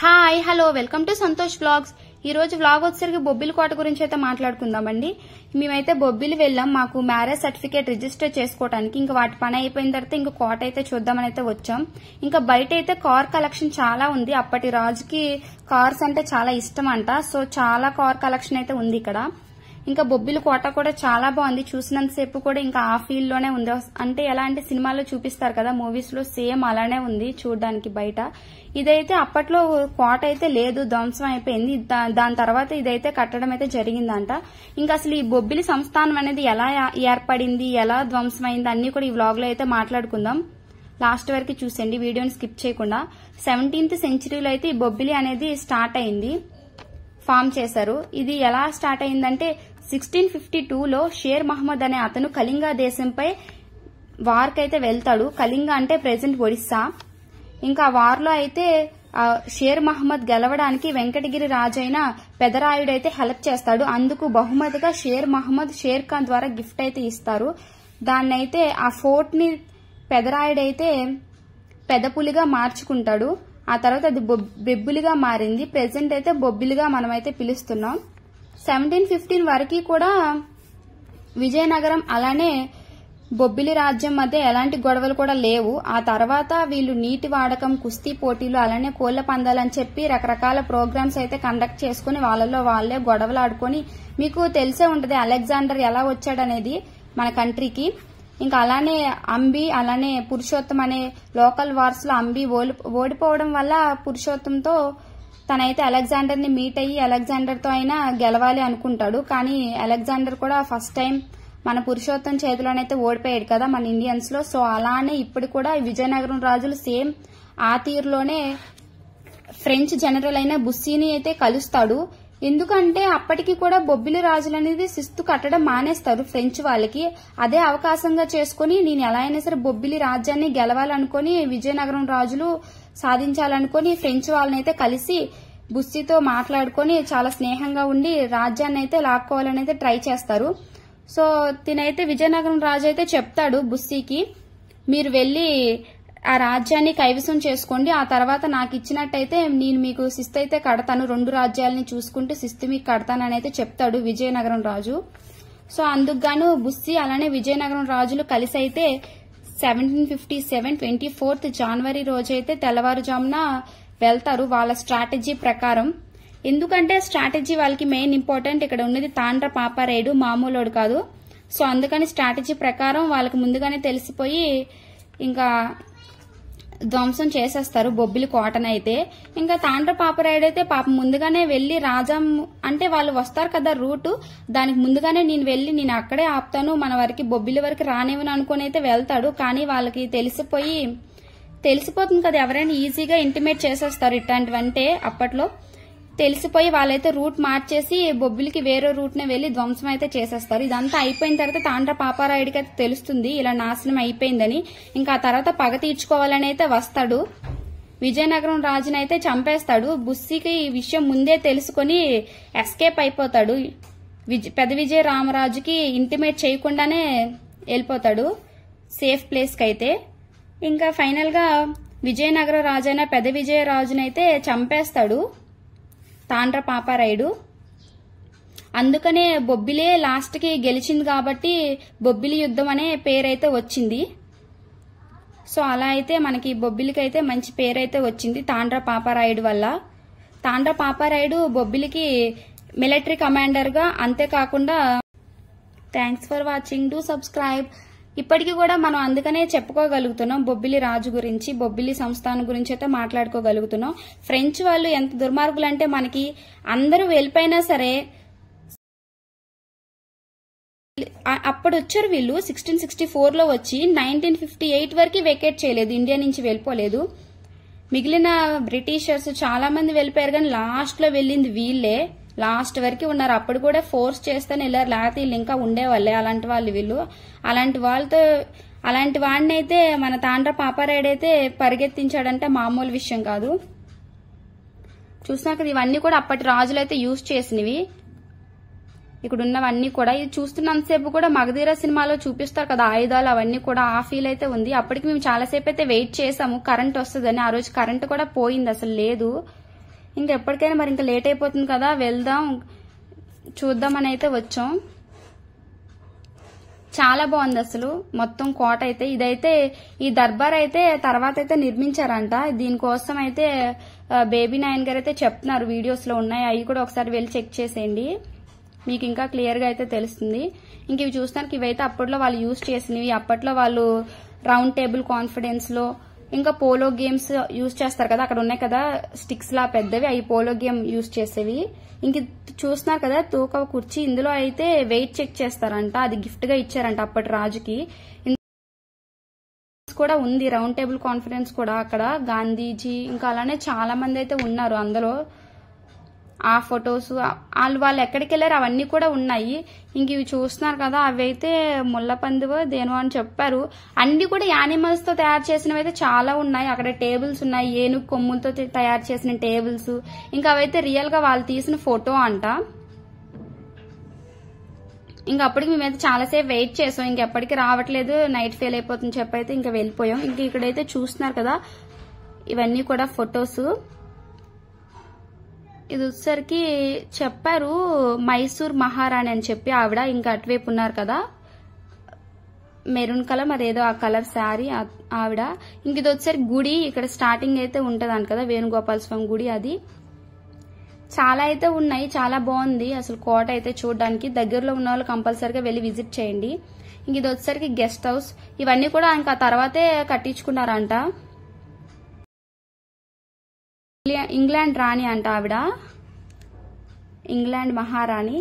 Hi hello welcome to Santosh vlogs. ఈ రోజు vlog వచ్చేసరికి బొబ్బిలి కోట గురించి అయితే మాట్లాడుకుందామండి. మేమైతే బొబ్బిలి వెళ్ళాం మాకు మ్యారేజ్ సర్టిఫికేట్ రిజిస్టర్ చేసుకోవడానికి. ఇంకా వాటి పని అయిపోయిన తర్వాత ఇంకా కోట అయితే చూద్దామని అయితే వచ్చాం. ఇంకా బయట అయితే కార్ కలెక్షన్ చాలా ఉంది. అప్పటి రాజుకి కార్స్ అంటే చాలా ఇష్టం అంట. సో చాలా కార్ కలెక్షన్ అయితే ఉంది ఇక్కడ. ఇంకా బొబ్బిలి కోట కూడా చాలా బాగుంది. చూసినంతసేపు కూడా ఇంకా ఆ ఫీల్ లోనే ఉంది. అంటే ఎలా అంటే సినిమాలో చూపిస్తారు కదా మూవీస్ లో, సేమ్ అలానే ఉంది చూడడానికి బయట. ఇదైతే అప్పట్లో కోట అయితే లేదు, ధ్వంసం అయిపోయింది. దాని తర్వాత ఇదైతే కట్టడం అయితే జరిగిందంట. ఇంకా అసలు ఈ బొబ్బిలి సంస్థానం అనేది ఎలా ఏర్పడింది, ఎలా ధ్వంసం అయింది అన్ని కూడా ఈ వ్లాగ్ లో అయితే మాట్లాడుకుందాం. లాస్ట్ వరకు చూసండి, వీడియోని స్కిప్ చేయకుండా. 17th సెంచరీలో అయితే ఈ బొబ్బిలి అనేది స్టార్ట్ అయింది, ఫామ్ చేశారు. ఇది ఎలా స్టార్ట్ అయిందంటే 1652లో షేర్ మహమ్మద్ అనే అతను కళింగ దేశంపై వార్ కైతే వెళ్తాడు. కళింగ అంటే ప్రెసెంట్ ఒడిస్సా. ఇంకా వార్ లో అయితే షేర్ మహమ్మద్ గెలవడానికి వెంకటగిరి రాజైన పెదరాయుడు అయితే హెల్ప్ చేస్తాడు. అందుకు బహుమతిగా షేర్ మహమ్మద్ షేర్ ఖాన్ ద్వారా గిఫ్ట్ అయితే ఇస్తారు. దాన్నైతే ఆ ఫోర్ట్ ని పెదరాయుడైతే పెదపులిగా మార్చుకుంటాడు. ఆ తర్వాత అది బెబ్బులిగా మారింది. ప్రెసెంట్ అయితే బొబ్బిలిగా మనమైతే పిలుస్తున్నాం. 1715 వరకు కూడా విజయనగరం అలానే బొబ్బిలి రాజ్యం మధ్య ఎలాంటి గొడవలు కూడా లేవు. ఆ తర్వాత వీళ్ళు నీటి వాడకం, కుస్తీ పోటీలు, అలానే కోళ్ల పందాలు అని చెప్పి రకరకాల ప్రోగ్రామ్స్ అయితే కండక్ట్ చేసుకుని వాళ్ళలో వాళ్లే గొడవలు ఆడుకొని, మీకు తెలిసే ఉంటది అలెగ్జాండర్ ఎలా వచ్చాడనేది మన కంట్రీకి. ఇంకా అలానే అంబి అలానే పురుషోత్తం అనే లోకల్ వార్స్ లో అంబి ఓడిపోవడం వల్ల పురుషోత్తంతో తనైతే అలెగ్జాండర్ ని మీట్ అయ్యి అలెగ్జాండర్ తో అయినా గెలవాలి అనుకుంటాడు. కానీ అలెగ్జాండర్ కూడా ఫస్ట్ టైం మన పురుషోత్తం చేతిలోనైతే ఓడిపోయాడు కదా మన ఇండియన్స్ లో. సో అలానే ఇప్పుడు కూడా విజయనగరం రాజులు సేమ్ ఆ తీరులోనే ఫ్రెంచ్ జనరల్ అయిన బుస్సీని అయితే కలుస్తాడు. ఎందుకంటే అప్పటికి కూడా బొబ్బిలి రాజులు అనేది శిస్తు కట్టడం మానేస్తారు ఫ్రెంచ్ వాళ్ళకి. అదే అవకాశంగా చేసుకుని నేను ఎలా అయినా సరే బొబ్బిలి రాజ్యాన్ని గెలవాలనుకుని విజయనగరం రాజులు సాధించాలనుకుని ఫ్రెంచ్ వాళ్ళని అయితే కలిసి బుస్సీతో మాట్లాడుకుని చాలా స్నేహంగా ఉండి రాజ్యాన్ని అయితే లాక్కోవాలని అయితే ట్రై చేస్తారు. సో తినైతే విజయనగరం రాజు అయితే చెప్తాడు బుస్సీకి, మీరు వెళ్లి ఆ రాజ్యాన్ని కైవసం చేసుకోండి, ఆ తర్వాత నాకు ఇచ్చినట్టయితే నేను మీకు శిస్తు అయితే కడతాను, 2 రాజ్యాలని చూసుకుంటూ శిస్తు మీకు కడతానని అయితే చెప్తాడు విజయనగరం రాజు. సో అందుకుగాను బుస్సీ అలానే విజయనగరం రాజులు కలిసి అయితే 1757 24th జనవరి రోజైతే తెల్లవారుజామున వెళ్తారు వాళ్ళ స్ట్రాటజీ ప్రకారం. ఎందుకంటే స్ట్రాటజీ వాళ్ళకి మెయిన్ ఇంపార్టెంట్. ఇక్కడ ఉన్నది తాండ్ర పాపారాయుడు, మామూలోడు కాదు. సో అందుకని స్ట్రాటజీ ప్రకారం వాళ్ళకి ముందుగానే తెలిసిపోయి ఇంకా ధ్వంసం చేసేస్తారు బొబ్బిలి కోటనైతే. ఇంకా తాండ్ర పాపరాయుడు అయితే పాపం ముందుగానే వెళ్లి రాజం అంటే వాళ్ళు వస్తారు కదా రూటు, దానికి ముందుగానే నేను వెళ్లి నేను అక్కడే ఆపుతాను, మన వరకు బొబ్బిలి వరకు రానివ్వను అనుకుని అయితే వెళ్తాడు. కానీ వాళ్ళకి తెలిసిపోతుంది కదా, ఎవరైనా ఈజీగా ఇంటిమేట్ చేసేస్తారు ఇట్లాంటివంటే. అప్పట్లో తెలిసిపోయి వాళ్ళైతే రూట్ మార్చేసి బొబ్బిలికి వేరే రూట్ నే వెళ్లి ధ్వంసం అయితే చేసేస్తారు. ఇదంతా అయిపోయిన తర్వాత తాండ్ర పాపారాయుడికి అయితే తెలుస్తుంది ఇలా నాశనం అయిపోయిందని. ఇంకా ఆ తర్వాత పగ తీర్చుకోవాలని అయితే వస్తాడు. విజయనగరం రాజుని అయితే చంపేస్తాడు. బుస్సీకి ఈ విషయం ముందే తెలుసుకుని ఎస్కేప్ అయిపోతాడు. పెద్ద విజయ రామరాజుకి ఇంటిమేట్ చేయకుండానే వెళ్ళిపోతాడు సేఫ్ ప్లేస్ కి అయితే. ఇంకా ఫైనల్ గా విజయనగర రాజైన పెద్ద విజయ రాజునైతే చంపేస్తాడు తాండ్ర పాపారాయుడు. అందుకనే బొబ్బిలే లాస్ట్ కి గెలిచింది కాబట్టి బొబ్బిలి యుద్ధం అనే పేరైతే వచ్చింది. సో అలా అయితే మనకి బొబ్బిలికి అయితే మంచి పేరైతే వచ్చింది తాండ్ర పాపారాయుడు వల్ల. తాండ్ర పాపారాయుడు బొబ్బిలికి మిలిటరీ కమాండర్ గా, అంతేకాకుండా thanks for watching, do subscribe. ఇప్పటికీ కూడా మనం అందుకనే చెప్పుకోగలుగుతున్నాం బొబ్బిలి రాజు గురించి, బొబ్బిలి సంస్థానం గురించి అయితే మాట్లాడుకోగలుగుతున్నాం. ఫ్రెంచ్ వాళ్ళు ఎంత దుర్మార్గులు అంటే మనకి అందరూ వెళ్ళిపోయినా సరే అప్పుడు వచ్చారు వీళ్ళు 1664లో వచ్చి 1958 వరకు వెకేట్ చేయలేదు, ఇండియా నుంచి వెళ్ళిపోలేదు. మిగిలిన బ్రిటిషర్స్ చాలా మంది వెళ్ళిపోయారు కానీ లాస్ట్ లో వెళ్ళింది వీళ్ళే, లాస్ట్ వరకు ఉన్నారు. అప్పుడు కూడా ఫోర్స్ చేస్తేనే వెళ్ళారు, లేకపోతే వీళ్ళు ఇంకా ఉండేవాళ్ళే. అలాంటి వాళ్ళు వీళ్ళు. అలాంటి వాడిని అయితే మన తాండ్ర పాపారాయుడు అయితే పరిగెత్తించాడంటే మామూలు విషయం కాదు. చూసినాక ఇవన్నీ కూడా అప్పటి రాజులు అయితే యూజ్ చేసినవి. ఇక్కడ ఉన్నవన్నీ కూడా ఇది చూస్తున్నంతసేపు కూడా మగధీర సినిమాలో చూపిస్తారు కదా ఆయుధాలు, అవన్నీ కూడా ఆ ఫీల్ అయితే ఉంది. అప్పటికి మేము చాలాసేపు అయితే వెయిట్ చేసాము కరెంట్ వస్తుందని. ఆ రోజు కరెంట్ కూడా పోయింది, అసలు లేదు. ఇంకెప్పటికైనా మరి ఇంకా లేట్ అయిపోతుంది కదా, వెళ్దాం చూద్దామని అయితే వచ్చాం. చాలా బాగుంది అసలు మొత్తం కోట అయితే. ఇదైతే ఈ దర్బార్ అయితే తర్వాత అయితే నిర్మించారంట. దీనికోసం అయితే బేబీ నాయన్ గారు అయితే చెప్తున్నారు, వీడియోస్ లో ఉన్నాయి, అవి కూడా ఒకసారి వెళ్ళి చెక్ చేసేయండి, మీకు ఇంకా క్లియర్ గా అయితే తెలుస్తుంది. ఇంక ఇవి చూస్తానికి ఇవైతే అప్పట్లో వాళ్ళు యూజ్ చేసినవి. అప్పట్లో వాళ్ళు రౌండ్ టేబుల్ కాన్ఫిడెన్స్ లో ఇంకా పోలో గేమ్స్ యూజ్ చేస్తారు కదా, అక్కడ ఉన్నాయి కదా స్టిక్స్ లా పెద్దవి, అవి పోలో గేమ్ యూజ్ చేసేవి. ఇంక చూస్తున్నారు కదా తూక కుర్చీ, ఇందులో అయితే వెయిట్ చెక్ చేస్తారంట, అది గిఫ్ట్ గా ఇచ్చారంట అప్పటి రాజుకి. కూడా ఉంది రౌండ్ టేబుల్ కాన్ఫరెన్స్ కూడా, అక్కడ గాంధీజీ ఇంకా అలానే చాలా మంది అయితే ఉన్నారు అందులో. ఆ ఫొటోస్ వాళ్ళు ఎక్కడికి వెళ్ళారు అవన్నీ కూడా ఉన్నాయి. ఇంక ఇవి చూస్తున్నారు కదా, అవి అయితే ముళ్ళపందువో దేనో అని చెప్పారు. అన్ని కూడా యానిమల్స్ తో తయారు చేసినవి అయితే చాలా ఉన్నాయి. అక్కడ టేబుల్స్ ఉన్నాయి, ఏనుగు కొమ్ములతో తయారు చేసిన టేబుల్స్. ఇంకా అవైతే రియల్ గా వాళ్ళు తీసిన ఫోటో అంట. ఇంకా అప్పటికి మేమైతే చాలాసేపు వెయిట్ చేసాం, ఇంకెప్పటికీ రావట్లేదు, నైట్ ఫెయిల్ అయిపోతుంది చెప్పైతే ఇంకా వెళ్ళిపోయాం. ఇంక ఇక్కడైతే చూస్తున్నారు కదా ఇవన్నీ కూడా ఫొటోస్. ఇది వచ్చేసరికి చెప్పారు మైసూర్ మహారాణి అని చెప్పి ఆవిడ, ఇంకా అటువైపు ఉన్నారు కదా మెరూన్ కలర్ మరి ఏదో ఆ కలర్ శారీ ఆవిడ. ఇంక ఇది వచ్చేసరికి గుడి, ఇక్కడ స్టార్టింగ్ అయితే ఉంటదంట కదా వేణుగోపాల స్వామి గుడి. అది చాలా అయితే ఉన్నాయి, చాలా బాగుంది అసలు కోట అయితే చూడడానికి. దగ్గరలో ఉన్న వాళ్ళు కంపల్సరీగా వెళ్ళి విజిట్ చేయండి. ఇంక ఇది వచ్చేసరికి గెస్ట్ హౌస్, ఇవన్నీ కూడా ఇంకా తర్వాతే కట్టించుకున్నారంట. ఇంగ్లాండ్ రాణి అంట ఆవిడ, ఇంగ్లాండ్ మహారాణి.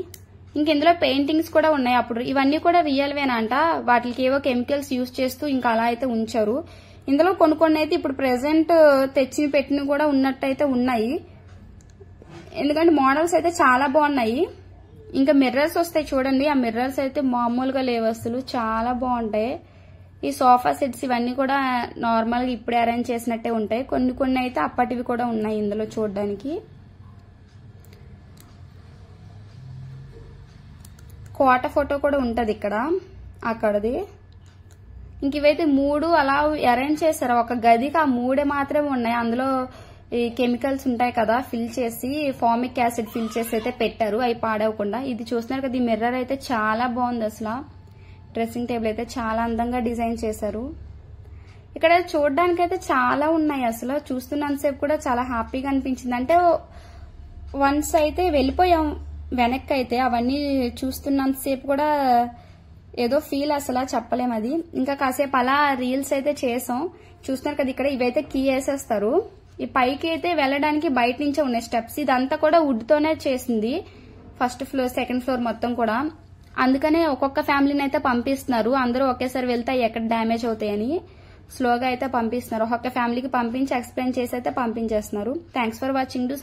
ఇంక ఇందులో పెయింటింగ్స్ కూడా ఉన్నాయి అప్పుడు, ఇవన్నీ కూడా రియల్వేనంట, వాటికి ఏవో కెమికల్స్ యూజ్ చేస్తూ ఇంకా అలా అయితే ఉంచారు. ఇందులో కొన్ని అయితే ఇప్పుడు ప్రెసెంట్ తెచ్చి పెట్టినవి కూడా ఉన్నట్టయితే ఉన్నాయి, ఎందుకంటే మోడల్స్ అయితే చాలా బాగున్నాయి. ఇంకా మిర్రర్స్ వస్తాయి చూడండి, ఆ మిర్రర్స్ అయితే మామూలుగా లేవు అసలు, చాలా బాగుంటాయి. ఈ సోఫా సెట్స్ ఇవన్నీ కూడా నార్మల్ గా ఇప్పుడే అరేంజ్ చేసినట్టే ఉంటాయి. కొన్ని అయితే అప్పటివి కూడా ఉన్నాయి ఇందులో చూడడానికి. కోట ఫోటో కూడా ఉంటది ఇక్కడ అక్కడది. ఇంక ఇవైతే 3 అలా అరేంజ్ చేశారు ఒక గదికి, ఆ 3 మాత్రమే ఉన్నాయి. అందులో ఈ కెమికల్స్ ఉంటాయి కదా ఫిల్ చేసి, ఫార్మిక్ యాసిడ్ ఫిల్ చేసి అయితే పెట్టారు, అవి పాడవకుండా. ఇది చూస్తున్నారు కదా, ఈ మిర్రర్ అయితే చాలా బాగుంది అసలు. డ్రెస్సింగ్ టేబుల్ అయితే చాలా అందంగా డిజైన్ చేశారు. ఇక్కడ చూడడానికి అయితే చాలా ఉన్నాయి అసలు, చూస్తున్నంతసేపు కూడా చాలా హ్యాపీగా అనిపించింది. అంటే వన్స్ అయితే వెళ్ళిపోయాం వెనక్కి అయితే, అవన్నీ చూస్తున్నంతసేపు కూడా ఏదో ఫీల్ అసలు చెప్పలేం అది. ఇంకా కాసేపు అలా రీల్స్ అయితే చేసాం. చూస్తున్నారు కదా ఇక్కడ ఇవైతే కీ వేసేస్తారు. ఈ పైకి అయితే వెళ్ళడానికి బయట నుంచే ఉన్నాయి స్టెప్స్. ఇదంతా కూడా వుడ్ తోనే చేసింది, ఫస్ట్ ఫ్లోర్ సెకండ్ ఫ్లోర్ మొత్తం కూడా. అందుకనే ఒక్కొక్క ఫ్యామిలీని అయితే పంపిస్తున్నారు, అందరూ ఒకేసారి వెళ్తే ఎక్కడ డ్యామేజ్ అవుతాయని స్లోగా అయితే పంపిస్తున్నారు. ఒక్కొక్క ఫ్యామిలీకి పంపించి ఎక్స్ప్లెయిన్ చేసి అయితే పంపించేస్తున్నారు. Thanks for watching.